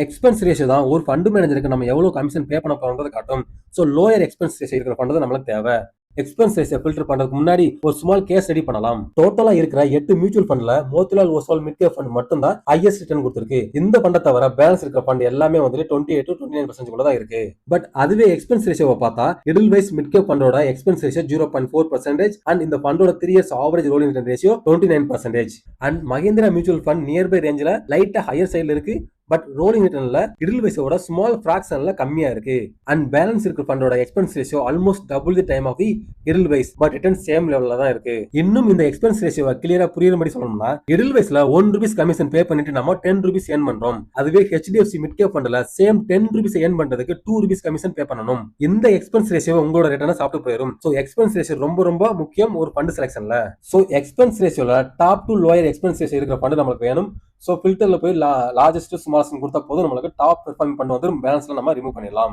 Expense ratio தான் ஒரு fund மேனேஜருக்கு நம்ம எவ்வளவு கமிஷன் பே பண்ண போறோம்ன்றத காட்டும். சோ லோயர் எக்ஸ்பென்ஸ் ரேஷியோ இருக்கிற ஃபண்ட் தான் நம்மளுக்கு தேவை. எக்ஸ்பென்ஸ் ரேஷியோ ஃபில்டர் பண்றதுக்கு முன்னாடி ஒரு ஸ்மால் கேஸ் ரெடி பண்ணலாம். டோட்டலா இருக்கிற 8 மியூச்சுவல் ஃபண்ட்ல Motilal Oswal mid cap fund மட்டும் தான் ஹையஸ்ட் ரிட்டர்ன் கொடுத்திருக்கு. இந்த ஃபண்ட தவிர பேலன்ஸ் இருக்கிற ஃபண்ட் எல்லாமே வந்து 28 to 29% குள்ள தான் இருக்கு. பட் அதுவே எக்ஸ்பென்ஸ் ரேஷியோவை பார்த்தா எடில்வைஸ் மிட் கேப் ஃபண்டோட எக்ஸ்பென்ஸ் ரேஷியோ 0.4% அண்ட் இந்த ஃபண்டோட 3 years average rolling return ratio 29%. And Mahindra mutual fund nearby ரேஞ்சில லைட்டா ஹையர் சைடுல இருக்கு. பட் ரோலிங் ரிட்டர்ன்ல எடில்வைஸோட ஸ்மால் ஃபிராக்ஷன்ல கம்மியா இருக்கு. அண்ட் பேலன்ஸ் இருக்கிற ஃபண்டோட expense ratio almost double the time of the Edelweiss, but return same லெவல்ல தான் இருக்கு. இன்னும் இந்த எக்ஸ்பென்ஸ் ரேஷியோவை கிளியரா புரியுற சொல்லணும்னா எடில்வைஸ்ல 1 ரூபீஸ் கமிஷன் பே பண்ணிட்டு நம்ம 10 ரூபீஸ் ஏர்ன் பண்றோம். அதுவே HDFC மிட் கேப் ஃபண்ட்ல சேம் 10 ரூபீஸ் ஏர்ன் பண்றதுக்கு 2 ரூபீஸ் கமிஷன் பே பண்ணணும். இந்த எக்ஸ்பென்ஸ் ரேஷியோ உங்களோட ரிட்டர்னை சாப்பிட்டு போயிடும். சோ எக்ஸ்பென்ஸ் ரேஷியோ ரொம்ப ரொம்ப முக்கியம் ஒரு ஃபண்ட் செலக்ஷன்ல. சோ எக்ஸ்பென்ஸ் ரேஷியோல top to lower expense ratio இருக்கிற ஃபண்ட் நமக்கு வேணும். சோ ஃபில்டர்ல போய் லார்ஜஸ்ட் ஸ்மாலஸ்ட் கொடுத்தா போதும், நம்மளுக்கு டாப் பெர்ஃபார்மிங் ஃபண்ட் வந்து பேலன்ஸ்ல நம்ம ரிமூவ் பண்ணிடலாம்.